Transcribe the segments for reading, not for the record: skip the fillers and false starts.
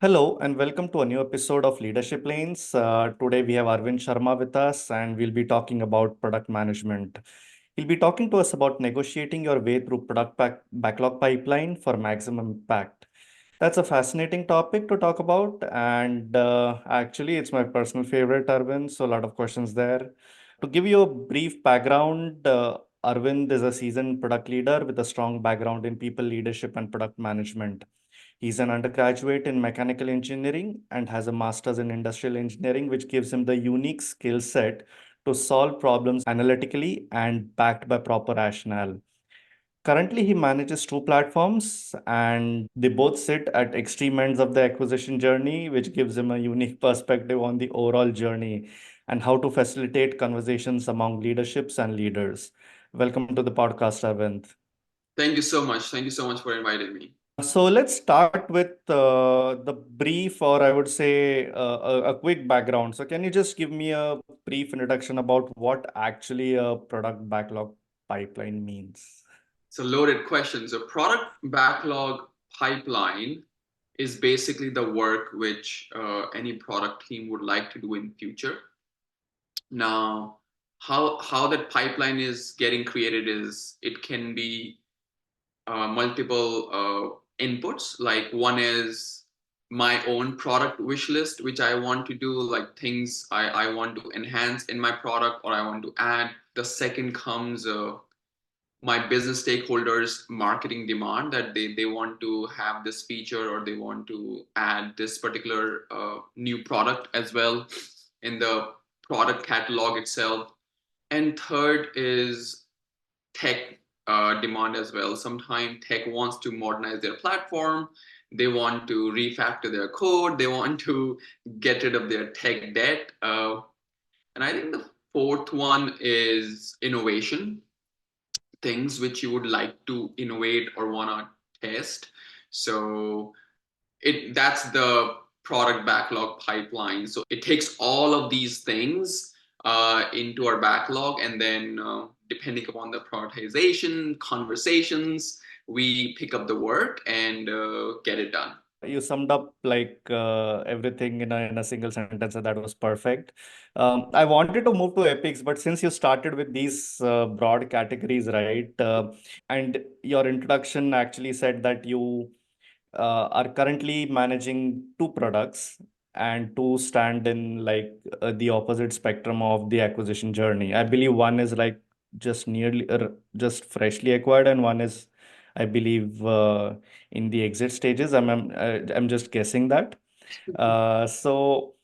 Hello and welcome to a new episode of Leadership Lanes. Today we have Arvind Sharma with us and we'll be talking about product management. He'll be talking to us about negotiating your way through backlog pipeline for maximum impact. That's a fascinating topic to talk about, and actually, it's my personal favorite, Arvind. So, a lot of questions there. To give you a brief background, Arvind is a seasoned product leader with a strong background in people leadership and product management. He's an undergraduate in mechanical engineering and has a master's in industrial engineering, which gives him the unique skill set to solve problems analytically and backed by proper rationale. Currently, he manages two platforms and they both sit at extreme ends of the acquisition journey, which gives him a unique perspective on the overall journey and how to facilitate conversations among leaderships and leaders. Welcome to the podcast, Arvind. Thank you so much. Thank you so much for inviting me. So let's start with the brief, or I would say a quick background. So, can you just give me a brief introduction about what actually a product backlog pipeline means? It's a loaded question. So, product backlog pipeline is basically the work which any product team would like to do in future. Now, how that pipeline is getting created is it can be multiple inputs. Like one is my own product wish list, which I want to do, like things I want to enhance in my product or I want to add. The second comes my business stakeholders marketing demand that they want to have this feature or they want to add this particular new product as well in the product catalog itself. And third is tech demand as well. Sometimes tech wants to modernize their platform. They want to refactor their code. They want to get rid of their tech debt. And I think the fourth one is innovation, things which you would like to innovate or want to test. So that's the product backlog pipeline. So it takes all of these things into our backlog, and then depending upon the prioritization, conversations, we pick up the work and get it done. You summed up like everything in a single sentence, and that was perfect. I wanted to move to epics, but since you started with these broad categories, right? And your introduction actually said that you are currently managing two products and two stand in like the opposite spectrum of the acquisition journey. I believe one is like just freshly acquired, and one is, I believe, in the exit stages. I'm just guessing that. So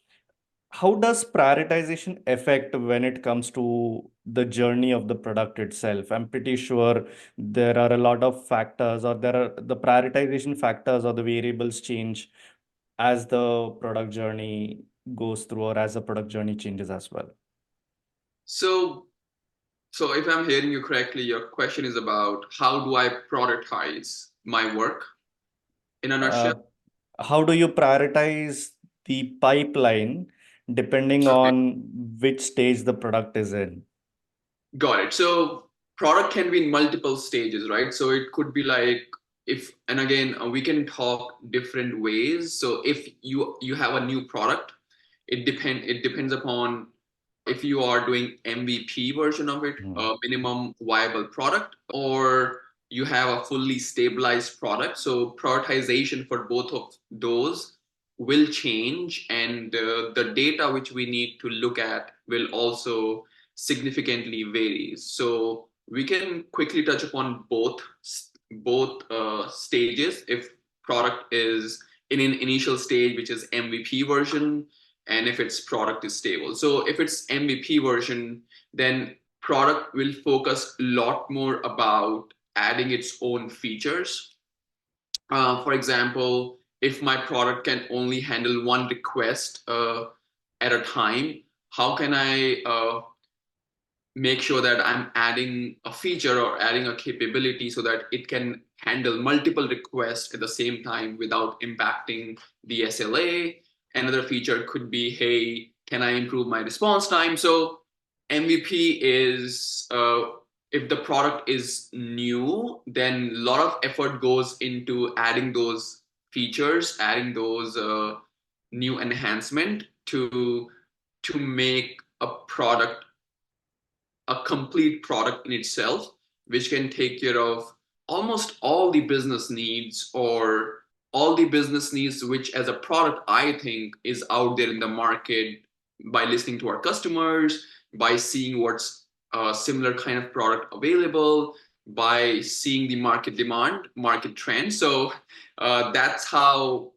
how does prioritization affect when it comes to the journey of the product itself? I'm pretty sure there are a lot of factors, or there are the prioritization factors or the variables change as the product journey goes through, or as the product journey changes as well. So, so if I'm hearing you correctly, your question is about how do I prioritize my work in a nutshell? Uh, how do you prioritize the pipeline depending Okay. on which stage the product is in? Got it. So product can be in multiple stages, right? So it could be like if, and again, we can talk different ways. So if you have a new product, it depends upon if you are doing MVP version of it, Hmm. minimum viable product, or you have a fully stabilized product. So prioritization for both of those will change, and the data which we need to look at will also significantly vary. So we can quickly touch upon both stages. If product is in an initial stage, which is MVP version, and if its product is stable. So if it's MVP version, then product will focus a lot more about adding its own features. For example, if my product can only handle one request at a time, how can I make sure that I'm adding a feature or adding a capability so that it can handle multiple requests at the same time without impacting the SLA. Another feature could be, hey, can I improve my response time? So MVP is if the product is new, then a lot of effort goes into adding those features, adding those new enhancement to make a product a complete product in itself, which can take care of almost all the business needs or all the business needs, which as a product, I think is out there in the market by listening to our customers, by seeing what's a similar kind of product available, by seeing the market demand, market trend. So that's how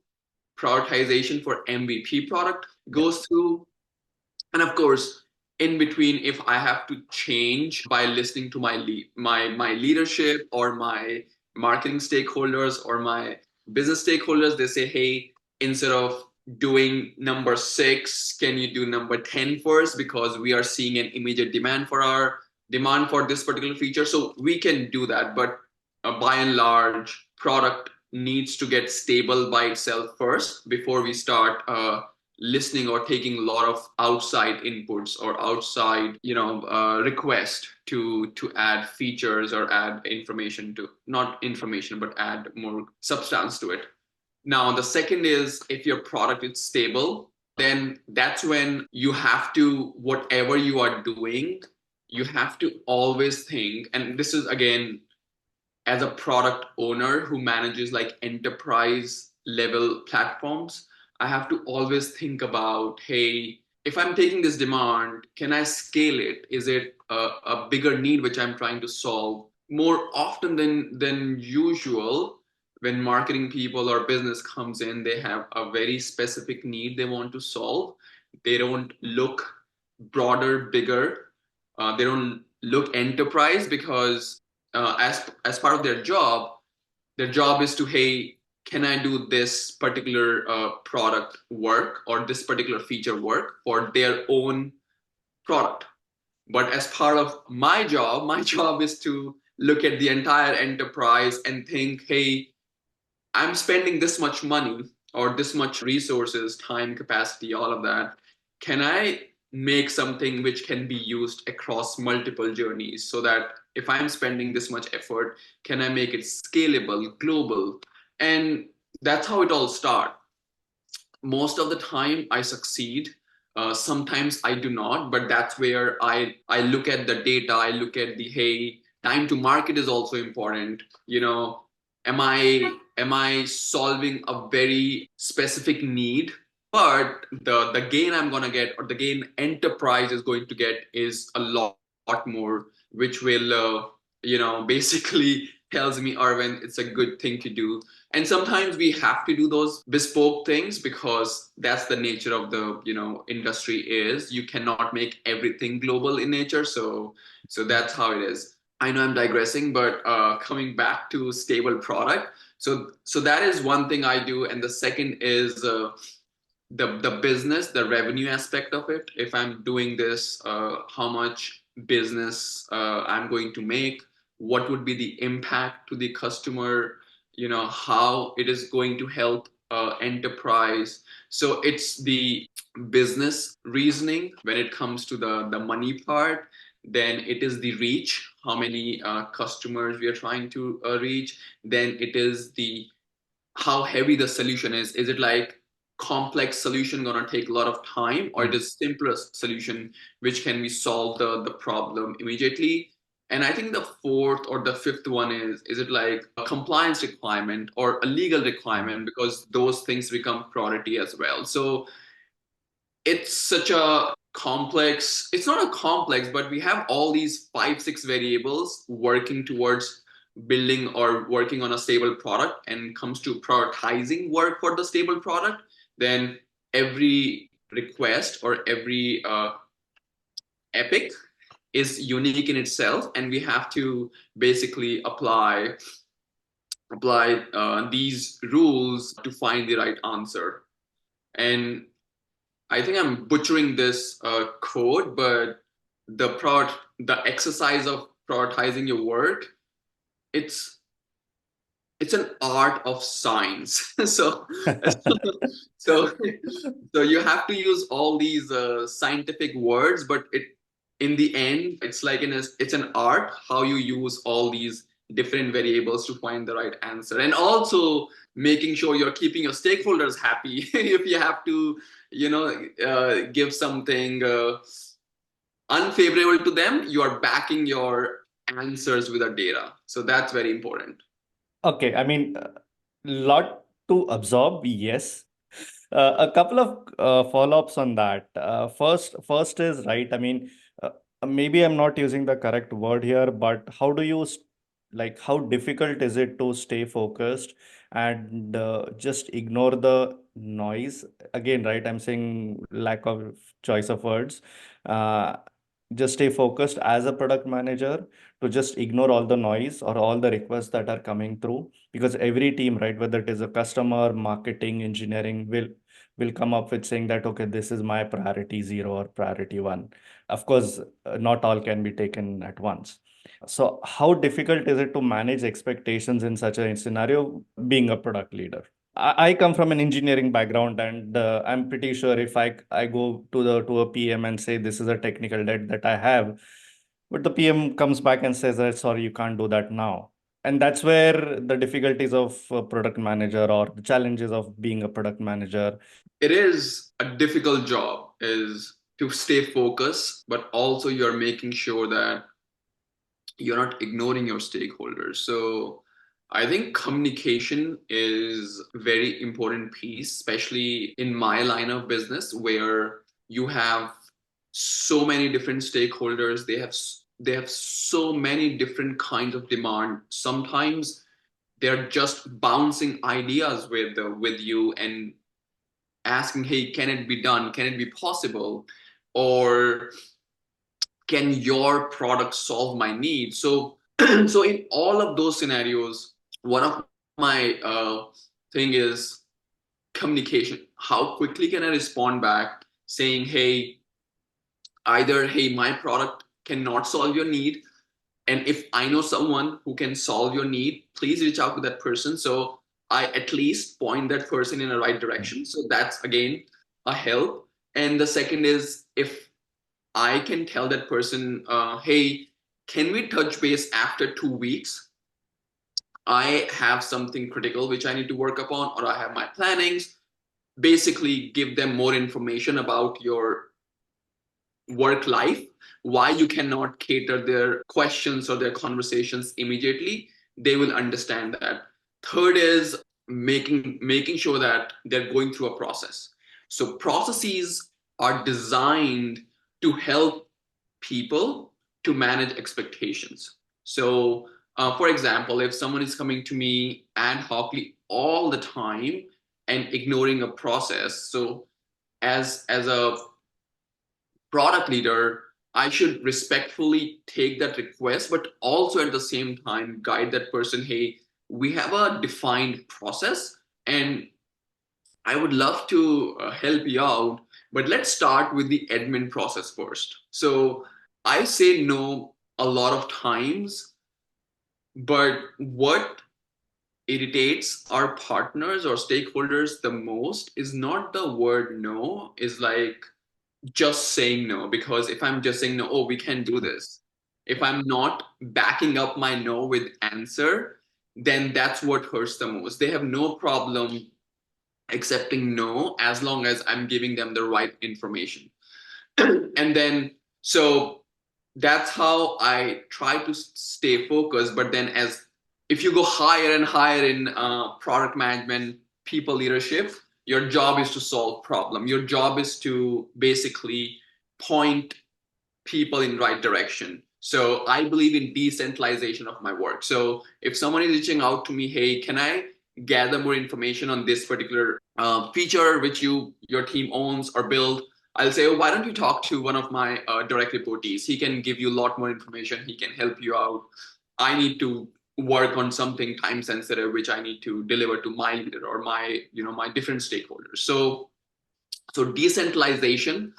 prioritization for MVP product Yeah. goes through. And of course, in between, if I have to change by listening to my leadership or my marketing stakeholders or my business stakeholders, they say, hey, instead of doing number 6, can you do number 10 first, because we are seeing an immediate demand for this particular feature. So we can do that, but by and large, product needs to get stable by itself first before we start listening or taking a lot of outside inputs or outside request to add features or add information to, not information, but add more substance to it. Now the second is, if your product is stable, then that's when you have to, whatever you are doing, you have to always think, and this is again, as a product owner who manages like enterprise level platforms, I have to always think about, hey, if I'm taking this demand, can I scale it? Is it a bigger need which I'm trying to solve? More often than usual, when marketing people or business comes in, they have a very specific need they want to solve. They don't look broader, bigger. They don't look enterprise, because as part of their job is to, hey, can I do this particular product work or this particular feature work for their own product. But as part of my job, my job is to look at the entire enterprise and think, hey, I'm spending this much money or this much resources, time, capacity, all of that. Can I make something which can be used across multiple journeys, so that if I'm spending this much effort, can I make it scalable, global? And that's how it all starts. Most of the time I succeed. Sometimes I do not, but that's where I look at the data. I look at the, hey, time to market is also important. Am I solving a very specific need, but the gain I'm going to get, or the gain enterprise is going to get, is a lot more, which will basically tells me, Arvind, it's a good thing to do. And sometimes we have to do those bespoke things, because that's the nature of the industry. Is you cannot make everything global in nature. So that's how it is. I know I'm digressing, but coming back to stable product. So that is one thing I do, and the second is the business, the revenue aspect of it. If I'm doing this, how much business I'm going to make, what would be the impact to the customer, how it is going to help enterprise. So it's the business reasoning when it comes to the money part. Then it is the reach, how many customers we are trying to reach. Then it is the how heavy the solution is. Is it like complex solution gonna take a lot of time, or it is simplest solution which can we solve the problem immediately? And I think the fourth or the fifth one is it like a compliance requirement or a legal requirement, because those things become priority as well. So it's such a complex, it's not a complex, but we have all these 5 6 variables working towards building or working on a stable product, and comes to prioritizing work for the stable product. Then every request or every epic is unique in itself, and we have to basically apply these rules to find the right answer. And I think I'm butchering this code, but the exercise of prioritizing your work, it's it's an art of science. So so you have to use all these scientific words, but it in the end, it's like it's an art how you use all these different variables to find the right answer, and also making sure you're keeping your stakeholders happy. If you have to, give something unfavorable to them, you are backing your answers with the data. So that's very important. Okay, I mean, lot to absorb, yes. A couple of follow-ups on that. First is right. I mean, maybe I'm not using the correct word here, but how do you like how difficult is it to stay focused and just ignore the noise? Again, right? I'm saying lack of choice of words. Uh, just stay focused as a product manager to just ignore all the noise or all the requests that are coming through, because every team, right, whether it is a customer, marketing, engineering, will come up with saying that, okay, this is my priority zero or priority one. Of course, not all can be taken at once. So how difficult is it to manage expectations in such a scenario being a product leader? I come from an engineering background, and I'm pretty sure if I go to the to a PM and say this is a technical debt that I have, but the PM comes back and says that sorry, you can't do that now. And that's where the difficulties of a product manager or the challenges of being a product manager. It is a difficult job, is to stay focused, but also you're making sure that you're not ignoring your stakeholders. So I think communication is a very important piece, especially in my line of business where you have so many different stakeholders. They have so many different kinds of demand. Sometimes they're just bouncing ideas with you and asking, hey, can it be done? Can it be possible? Or can your product solve my need? So so in all of those scenarios, one of my thing is communication. How quickly can I respond back saying, hey, either hey, my product cannot solve your need, and if I know someone who can solve your need, please reach out to that person, so I at least point that person in the right direction. So that's again a help. And the second is, if I can tell that person, hey, can we touch base after 2 weeks? I have something critical which I need to work upon, or I have my plannings. Basically, give them more information about your work life, why you cannot cater their questions or their conversations immediately. They will understand that. Third is making sure that they're going through a process. So processes are designed to help people to manage expectations. So, for example, if someone is coming to me ad hocly all the time and ignoring a process, so as a product leader, I should respectfully take that request, but also at the same time guide that person. Hey, we have a defined process, and I would love to help you out, but let's start with the admin process first. So I say no a lot of times, but what irritates our partners or stakeholders the most is not the word no, is like just saying no. Because if I'm just saying no, oh, we can't do this, if I'm not backing up my no with answer, then that's what hurts the most. They have no problem accepting no as long as I'm giving them the right information. And then, so that's how I try to stay focused. But then, as if you go higher and higher in product management, people leadership, your job is to solve problem. Your job is to basically point people in right direction. So I believe in decentralization of my work. So if someone is reaching out to me, hey, can I gather more information on this particular feature which your team owns or build? I'll say, oh, why don't you talk to one of my direct reportees? He can give you a lot more information. He can help you out. I need to work on something time sensitive, which I need to deliver to my leader or my different stakeholders. So decentralization,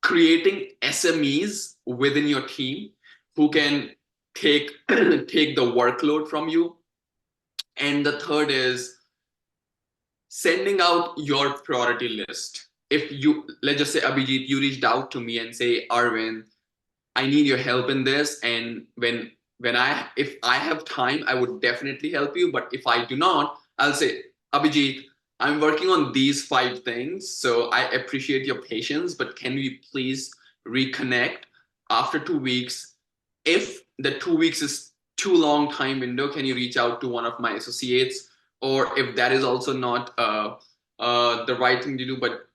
creating SMEs within your team who can take take the workload from you. And the third is sending out your priority list. If you, let's just say, Abhijit, you reached out to me and say, Arvind, I need your help in this. And if I have time, I would definitely help you. But if I do not, I'll say, Abhijit, I'm working on these 5 things. So I appreciate your patience, but can we please reconnect after 2 weeks? If the 2 weeks is too long time window, can you reach out to one of my associates? Or if that is also not the right thing to do, but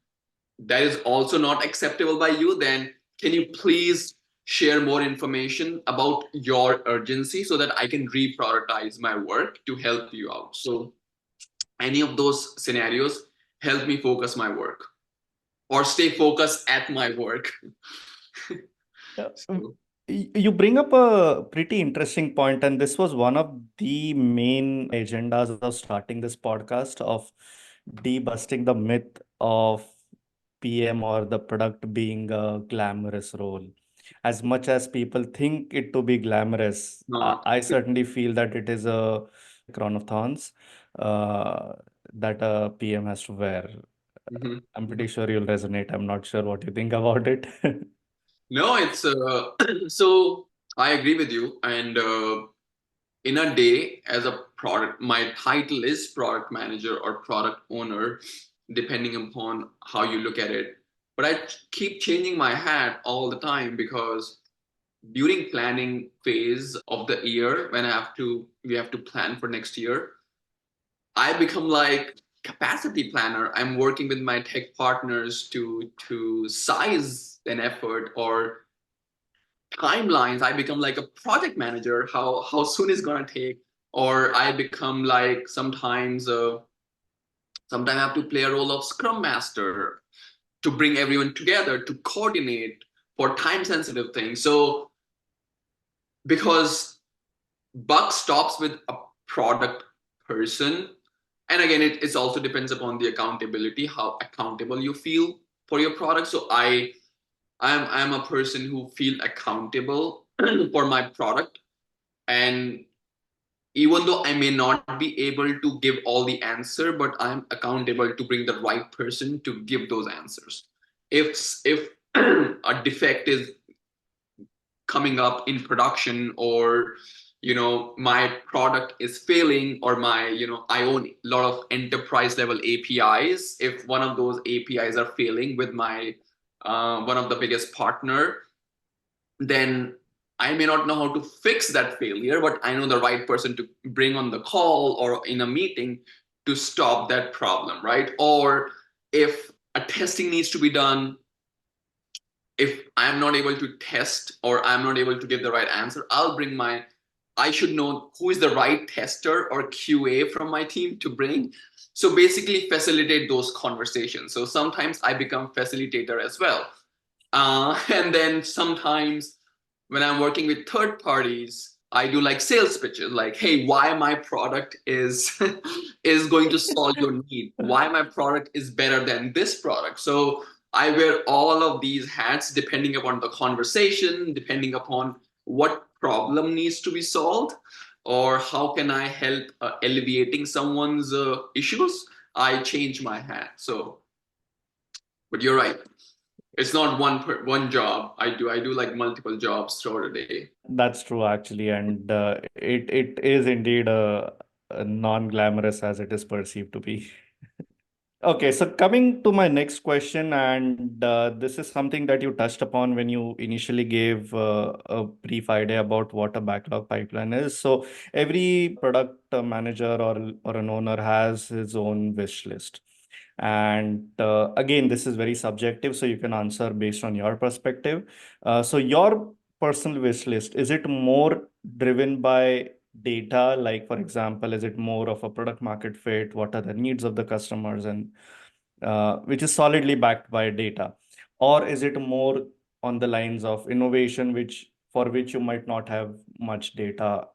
that is also not acceptable by you, then can you please share more information about your urgency so that I can reprioritize my work to help you out? So any of those scenarios help me focus my work or stay focused at my work. Yeah. So, You bring up a pretty interesting point, and this was one of the main agendas of starting this podcast of debusting the myth of PM or the product being a glamorous role. As much as people think it to be glamorous, uh, I certainly feel that it is a crown of thorns uh, that a PM has to wear. mhm, I'm pretty mhm. sure you'll resonate. I'm not sure what you think about it. No, it's so I agree with you. And in a day as a product, my title is product manager or product owner, depending upon how you look at it. But I keep changing my hat all the time because during planning phase of the year, when we have to plan for next year, I become like capacity planner. I'm working with my tech partners to size an effort or timelines. I become like a project manager, how soon it's gonna take. Or I become like sometimes I have to play a role of scrum master to bring everyone together to coordinate for time sensitive things. So because buck stops with a product person, and again it also depends upon the accountability, how accountable you feel for your product. So I'm a person who feel accountable for my product. And even though I may not be able to give all the answer, but I'm accountable to bring the right person to give those answers. If a defect is coming up in production, or my product is failing, or I own a lot of enterprise level APIs. If one of those APIs are failing with my one of the biggest partner, then I may not know how to fix that failure, but I know the right person to bring on the call or in a meeting to stop that problem, right? Or if a testing needs to be done, if I'm not able to test or I'm not able to give the right answer, I should know who is the right tester or QA from my team to bring. So basically facilitate those conversations. So sometimes I become facilitator as well. And then sometimes when I'm working with third parties, I do like sales pitches, like, hey, why my product is is going to solve your need, why my product is better than this product. So I wear all of these hats depending upon the conversation, depending upon what problem needs to be solved, or how can I help alleviating someone's issues. I change my hat. So, but you're right. It's not one job. I do like multiple jobs throughout the day. That's true, actually, and it is indeed a non-glamorous as it is perceived to be. Okay, so coming to my next question, and this is something that you touched upon when you initially gave a brief idea about what a backlog pipeline is. So every product manager or an owner has his own wish list. And again, this is very subjective, so you can answer based on your perspective. So your personal wish list, is it more driven by data? Like, for example, is it more of a product market fit? What are the needs of the customers, and which is solidly backed by data? Or is it more on the lines of innovation, which for which you might not have much data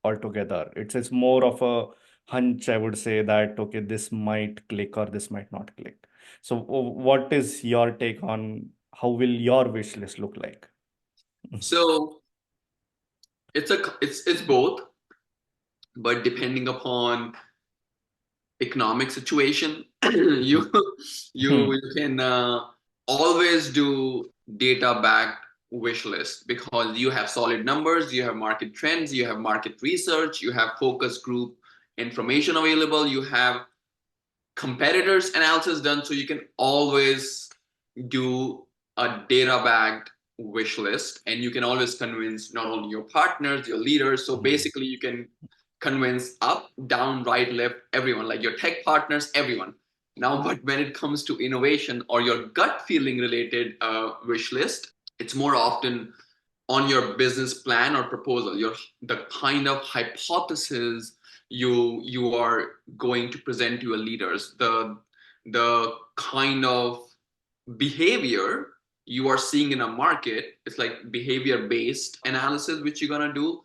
altogether? It's more of a hunch, I would say, that okay, this might click or this might not click. So what is your take on how will your wish list look like? So it's both, but depending upon economic situation, you you can always do data backed wish list because you have solid numbers, you have market trends, you have market research, you have focus group information available, you have competitors analysis done, so you can always do a data backed wish list, and you can always convince not only your partners, your leaders. So Mm. basically you can convince up, down, right, left, everyone, like your tech partners, everyone. Now but when it comes to innovation or your gut feeling related wish list, it's more often on your business plan or proposal, your the kind of hypothesis you are going to present to your leaders, the kind of behavior you are seeing in a market. It's like behavior based analysis which you're going to do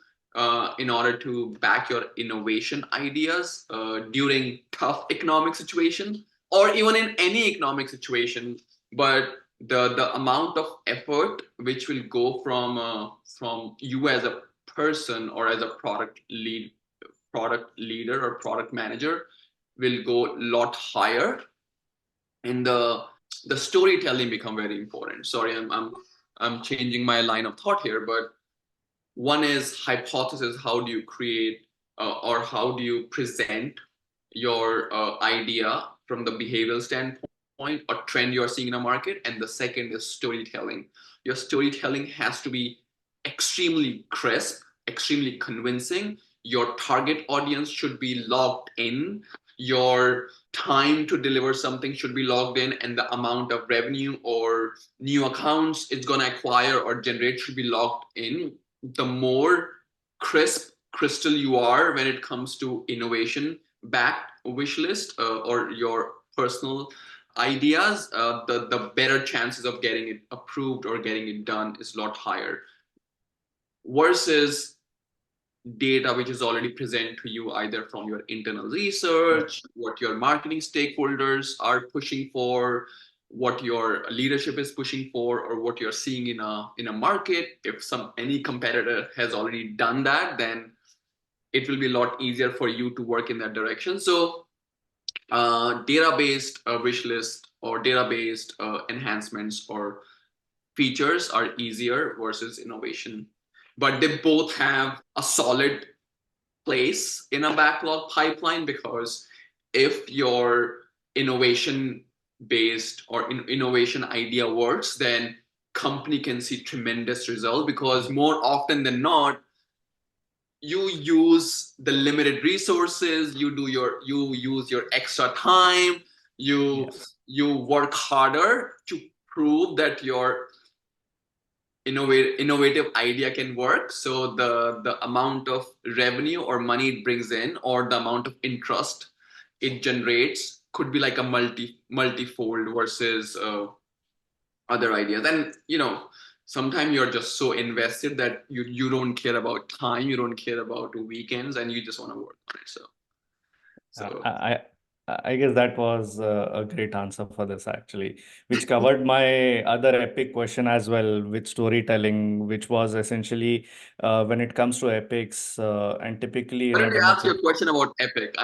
in order to back your innovation ideas during tough economic situation or even in any economic situation. But the amount of effort which will go from you as a person or as a product leader or product manager will go a lot higher, and the storytelling become very important. Sorry, I'm changing my line of thought here, but one is hypothesis. How do you create or how do you present your idea from the behavioral standpoint or trend you are seeing in a market? And the second is storytelling. Your storytelling has to be extremely crisp, extremely convincing. Your target audience should be logged in. Your time to deliver something should be logged in, and the amount of revenue or new accounts it's going to acquire or generate should be logged in. The more crisp crystal you are when it comes to innovation backed wish list or your personal ideas, the better chances of getting it approved or getting it done is a lot higher versus data which is already present to you either from your internal Yeah. research, what your marketing stakeholders are pushing for, what your leadership is pushing for, or what you're seeing in a market. If any competitor has already done that, then it will be a lot easier for you to work in that direction. So data-based wish list or data-based enhancements or features are easier versus innovation, but they both have a solid place in a backlog pipeline, because if your innovation based or innovation idea works, then company can see tremendous result, because more often than not you use the limited resources, you use your extra time, you Yeah. you work harder to prove that your innovative idea can work. So the amount of revenue or money it brings in or the amount of interest it generates could be like a multifold versus other ideas. And sometimes you're just so invested that you don't care about time, you don't care about weekends, and you just want to work on it. I, So I I guess that was a great answer for this actually, which covered my other epic question as well, with storytelling, which was essentially when it comes to epics, and typically why in a don't you ask your democracy. question about Epic?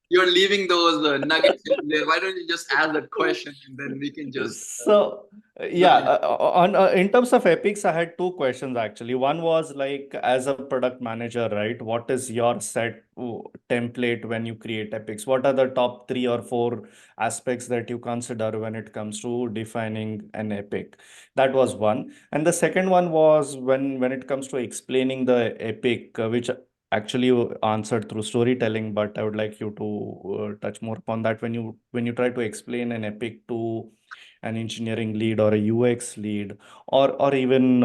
You're leaving those nuggets in there. Why don't you just ask that question and then we can just So, yeah, dive. on in terms of epics, I had two questions actually. One was like, as a product manager, right? What is your set template when you create epics? What are the top three or four aspects that you consider when it comes to defining an epic? That was one. And the second one was when it comes to explaining the epic, which actually you answered through storytelling, but I would like you to touch more upon that when you try to explain an epic to an engineering lead or a UX lead, or even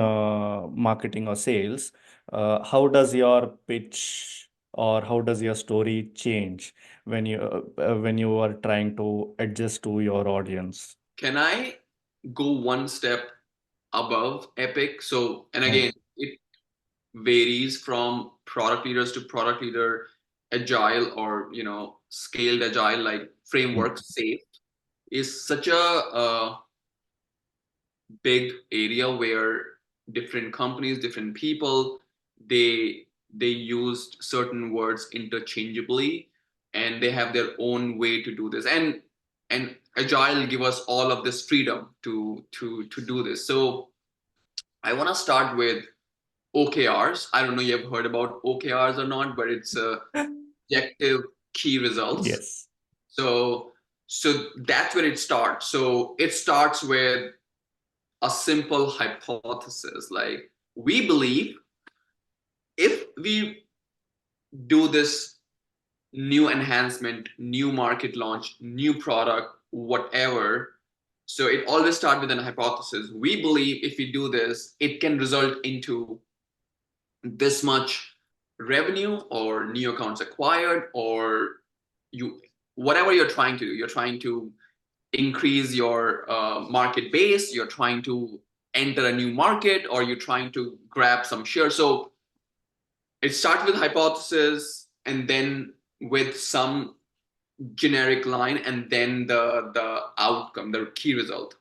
marketing or sales. How does your pitch or how does your story change when you are trying to adjust to your audience? Can I go one step above Epic? So, and again, Mm, it varies from product leaders to product leader. Agile or scaled agile, like framework mm, safe, is such a big area where different companies, different people, they used certain words interchangeably, and they have their own way to do this. And agile give us all of this freedom to do this. So I want to start with OKRs. I don't know if you've heard about OKRs or not, but it's objective key results. Yes. So so that's where it starts. So it starts with a simple hypothesis. Like, we believe if we do this new enhancement, new market launch, new product, whatever. So it always starts with an hypothesis. We believe if we do this, it can result into this much revenue or new accounts acquired, or you, whatever you're trying to do. You're trying to increase your market base, you're trying to enter a new market, or you're trying to grab some share. So it starts with hypothesis, and then with some generic line, and then the outcome, the key result.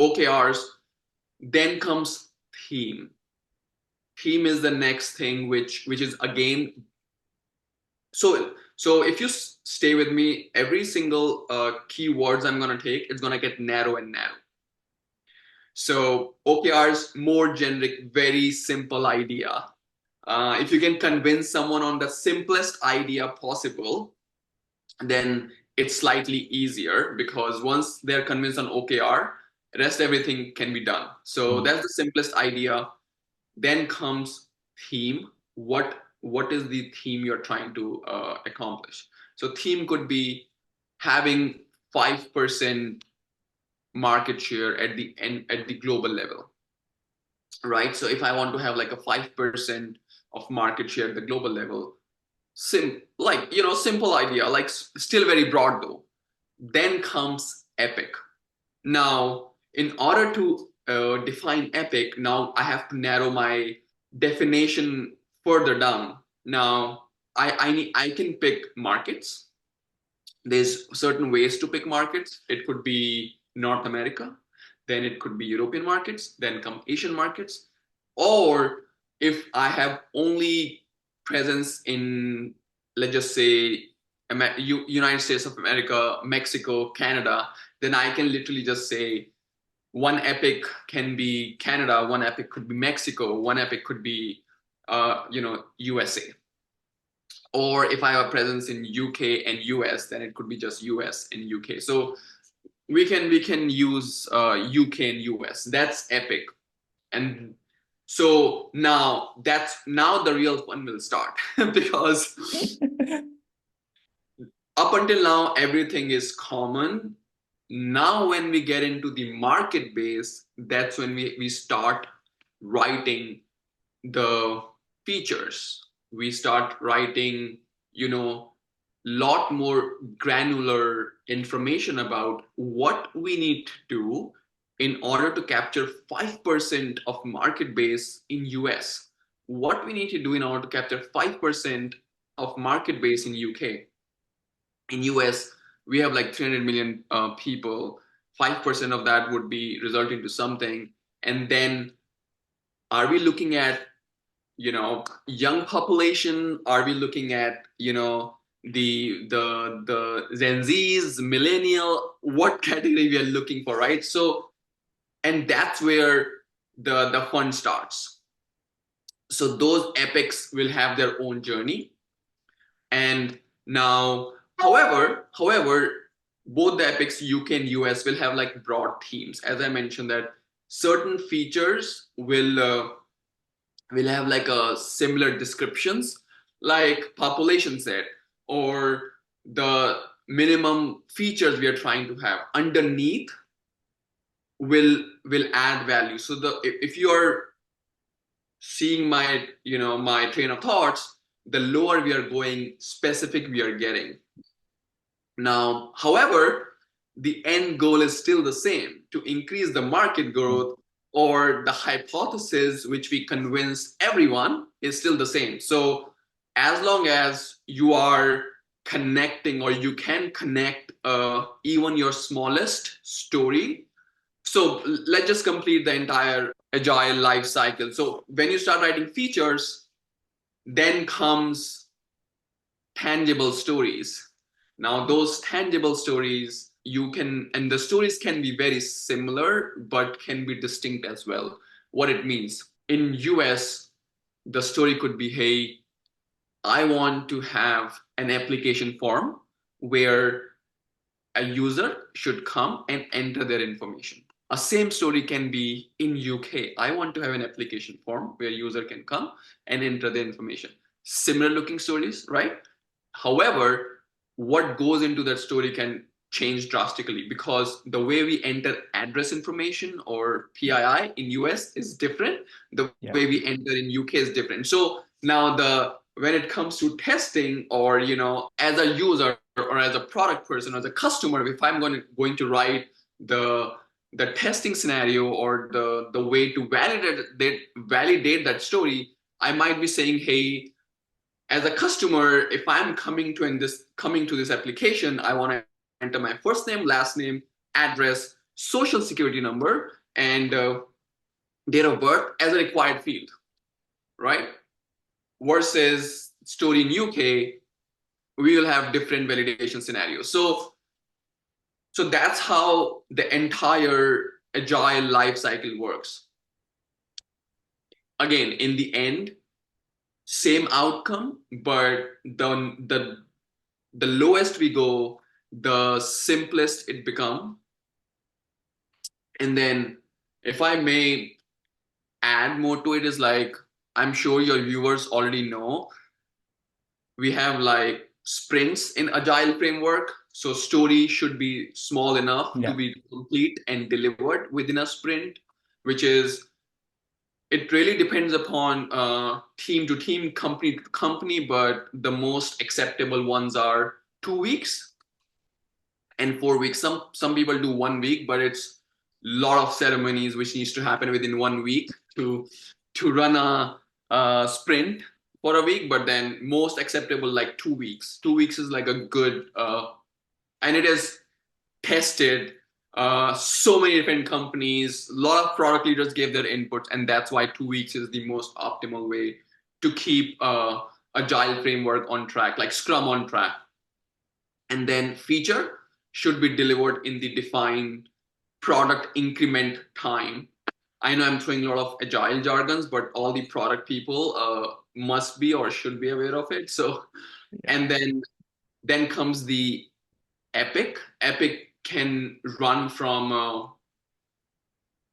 OKRs. Then comes theme. Theme is the next thing, which is again. So if you stay with me, every single keywords I'm gonna take, it's gonna get narrow and narrow. So OKRs, more generic, very simple idea. If you can convince someone on the simplest idea possible, then it's slightly easier, because once they're convinced on OKR, rest everything can be done. So that's the simplest idea. Then comes theme. What is the theme you're trying to accomplish? So theme could be having 5% market share at the end, at the global level, right? So if I want to have like a 5% of market share at the global level, simple idea, like still very broad though. Then comes epic. Now, in order to define epic, now I have to narrow my definition further down. Now, I can pick markets. There's certain ways to pick markets. It could be North America, then it could be European markets, then come Asian markets. Or if I have only presence in, let's just say, United States of America, Mexico, Canada, then I can literally just say one epic can be Canada, one epic could be Mexico, one epic could be USA. Or if I have a presence in UK and US, then it could be just US and UK. So we can use UK and US. That's epic. And so now the real fun will start because up until now everything is common. Now when we get into the market base, that's when we start writing the features. We start writing, lot more granular information about what we need to do in order to capture 5% of market base in US, what we need to do in order to capture 5% of market base in UK. In US, we have like 300 million people. 5% of that would be resulting to something. And then are we looking at young population? Are we looking at the Gen Zs, millennial? What category we are looking for, right? So, and that's where the fun starts. So those epics will have their own journey. And now, however, both the epics UK and US will have like broad themes. As I mentioned, that certain features will have like a similar descriptions, like population set, or the minimum features we are trying to have underneath will add value. So if you are seeing my train of thoughts, the lower we are going, specific we are getting. Now, however, the end goal is still the same, to increase the market growth, or the hypothesis which we convince everyone is still the same. So as long as you are connecting, or you can connect even your smallest story. So let's just complete the entire agile life cycle. So when you start writing features, then comes tangible stories. Now those tangible stories you can, and the stories can be very similar, but can be distinct as well. What it means in US, the story could be, hey, I want to have an application form where a user should come and enter their information. A same story can be in UK. I want to have an application form where user can come and enter the information. Similar looking stories, right? However, what goes into that story can change drastically because the way we enter address information or PII in US is different. The Yeah. way we enter in UK is different. So now when it comes to testing, or as a user or as a product person or as a customer, if I'm going to write the testing scenario or the way to validate that story, I might be saying, hey, as a customer, if I'm coming to this application, I want to enter my first name, last name, address, social security number, and date of birth as a required field, right? Versus story in UK, we will have different validation scenarios. So that's how the entire agile life cycle works. Again, in the end, same outcome, but the lowest we go, the simplest it become. And then if I may add more to it, is like, I'm sure your viewers already know, we have like sprints in agile framework. So story should be small enough to Yeah. be complete and delivered within a sprint, which is, it really depends upon team to team, company to company, but the most acceptable ones are 2 weeks and 4 weeks. Some people do 1 week, but it's a lot of ceremonies which needs to happen within 1 week to run a sprint for a week. But then most acceptable like 2 weeks. 2 weeks is like a good and it is tested. So many different companies, a lot of product leaders gave their inputs, and that's why 2 weeks is the most optimal way to keep agile framework on track, like Scrum on track. And then feature should be delivered in the defined product increment time. I know I'm throwing a lot of agile jargons, but all the product people must be or should be aware of it. So, Yeah. and then comes the epic. Epic can run from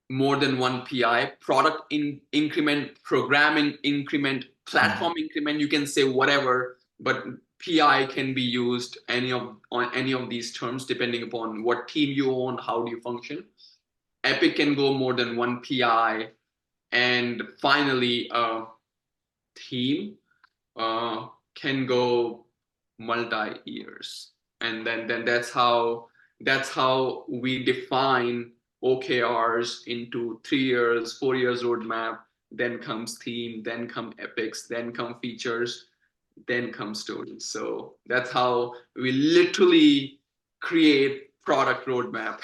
more than one PI, product increment, programming increment, platform increment. You can say whatever, but PI can be used on any of these terms depending upon what team you own, how do you function. Epic can go more than one PI, and finally, theme can go multi-years, and then that's how we define OKRs into 3 years, 4 years roadmap. Then comes theme, then come epics, then come features, then come stories. So that's how we literally create product roadmap.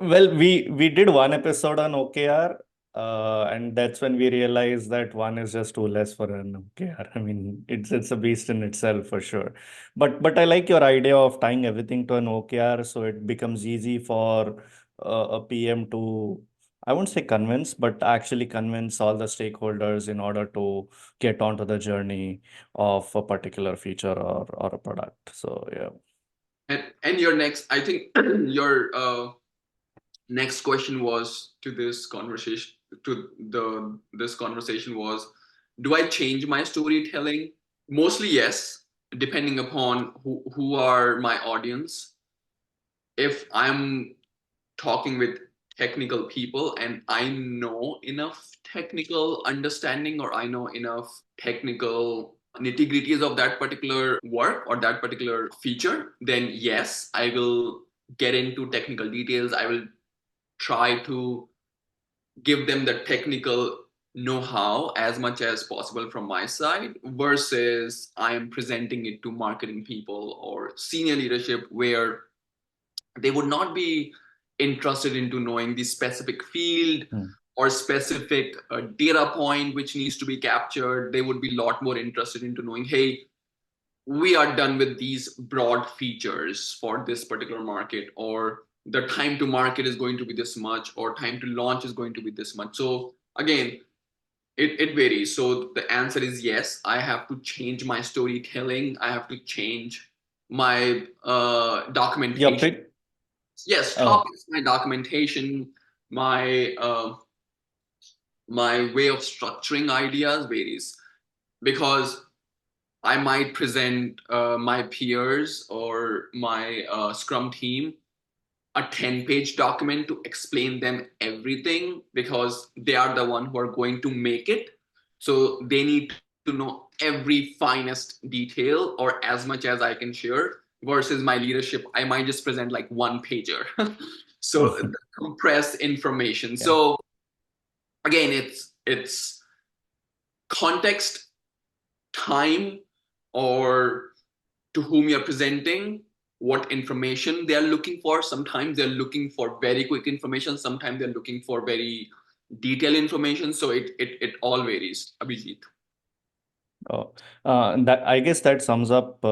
Well, we did one episode on OKR, and that's when we realized that one is just too less for an OKR. I mean, it's a beast in itself for sure. But I like your idea of tying everything to an OKR, so it becomes easy for a PM to, I won't say convince, but actually convince all the stakeholders in order to get onto the journey of a particular feature or a product. So yeah. And your next, I think your next question was to this conversation, this conversation was, do I change my storytelling? Mostly yes, depending upon who are my audience. If I'm talking with technical people and I know enough technical understanding, or I know enough technical nitty gritties of that particular work or that particular feature, then yes, I will get into technical details. I will try to give them the technical know-how as much as possible from my side, versus I am presenting it to marketing people or senior leadership where they would not be interested into knowing the specific field Hmm. or specific data point which needs to be captured. They would be a lot more interested into knowing, hey, we are done with these broad features for this particular market, or the time to market is going to be this much, or time to launch is going to be this much. So again, it varies. So the answer is yes, I have to change my storytelling, I have to change my Your documentation. pitch. Yes, Oh, topics, my documentation, my my way of structuring ideas varies, because I might present my peers or my Scrum team a 10-page document to explain them everything, because they are the one who are going to make it. So they need to know every finest detail, or as much as I can share. Versus my leadership, I might just present like one pager. So compressed information. yeah. So again, it's context, time, or to whom you're presenting, what information they're looking for. Sometimes they're looking for very quick information, sometimes they're looking for very detailed information. So it all varies, Abhijit. Oh, that I guess that sums up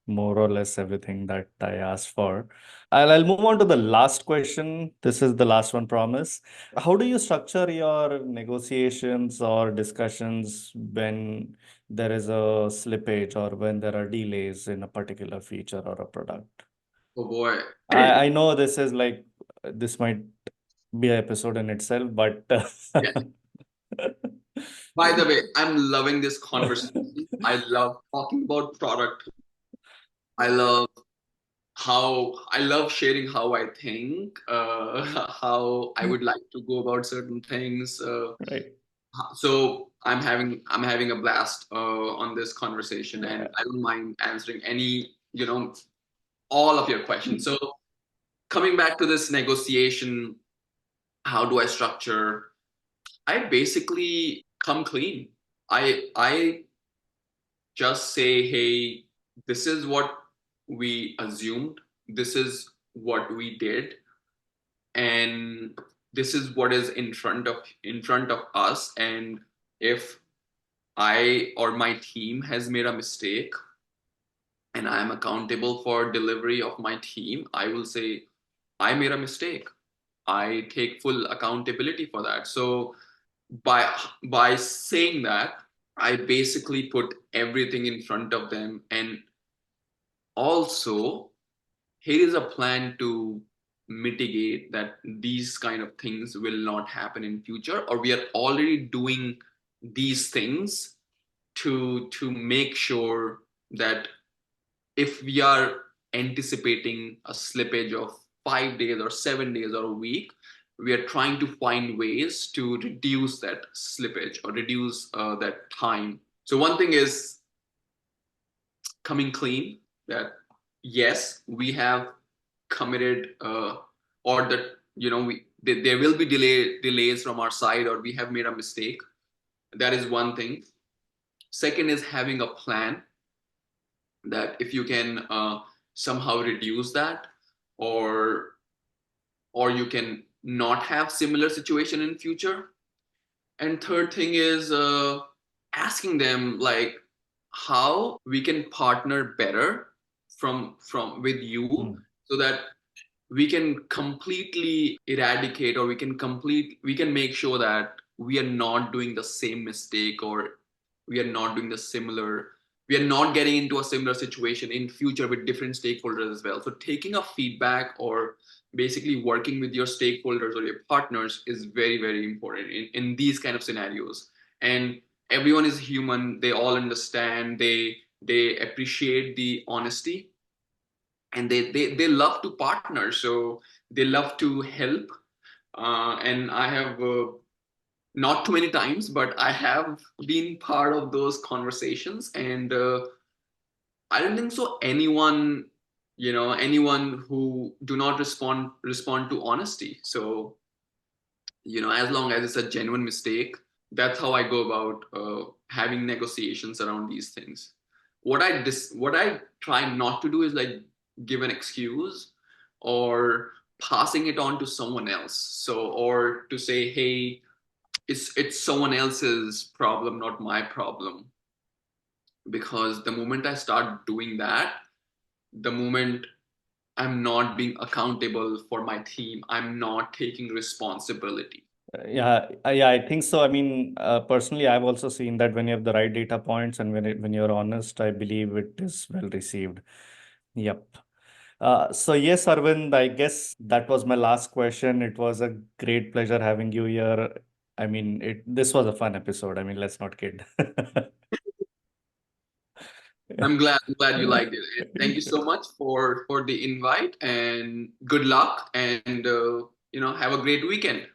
more or less everything that I asked for. I'll move on to the last question. This is the last one, promise. How do you structure your negotiations or discussions when there is a slippage or when there are delays in a particular feature or a product? Oh boy. I know this is like this might be an episode in itself, but Yes. By the way, I'm loving this conversation. I love talking about product. I love I love sharing how I think, how I would like to go about certain things. right. So I'm having a blast on this conversation, and Yeah. I don't mind answering any, all of your questions. So coming back to this negotiation, how do I structure? I basically come clean. I just say, hey, this is what we assumed, this is what we did, and this is what is in front of us. And if I or my team has made a mistake and I am accountable for delivery of my team, I will say, I made a mistake. I take full accountability for that. So by saying that, I basically put everything in front of them. And also, here is a plan to mitigate that these kind of things will not happen in future, or we are already doing these things to make sure that if we are anticipating a slippage of 5 days or 7 days or a week, we are trying to find ways to reduce that slippage or reduce that time. So one thing is coming clean, that yes, we have committed, or that there will be delays from our side, or we have made a mistake. That is one thing. Second is having a plan, that if you can somehow reduce that, or you can not have similar situation in future. And third thing is asking them, like, how we can partner better from with you, Hmm. so that we can completely eradicate, or we can make sure that we are not doing the same mistake, or we are not doing the similar we are not getting into a similar situation in future with different stakeholders as well. So taking a feedback, or basically working with your stakeholders or your partners, is very, very important in these kind of scenarios. And everyone is human, they all understand, they appreciate the honesty, and they love to partner, so they love to help. And I have not too many times, but I have been part of those conversations. And I don't think so anyone who do not respond to honesty. So as long as it's a genuine mistake, that's how I go about having negotiations around these things. What I try not to do is like give an excuse, or passing it on to someone else. So, or to say, hey, it's someone else's problem, not my problem. because the moment I start doing that, the moment I'm not being accountable for my team, I'm not taking responsibility. Yeah, I think so. I mean, personally, I've also seen that when you have the right data points and when you're honest, I believe it is well received. Yep. So yes, Arvind, I guess that was my last question. It was a great pleasure having you here. I mean, this was a fun episode. I mean, let's not kid. I'm glad you liked it. And thank you so much for the invite, and good luck, and have a great weekend.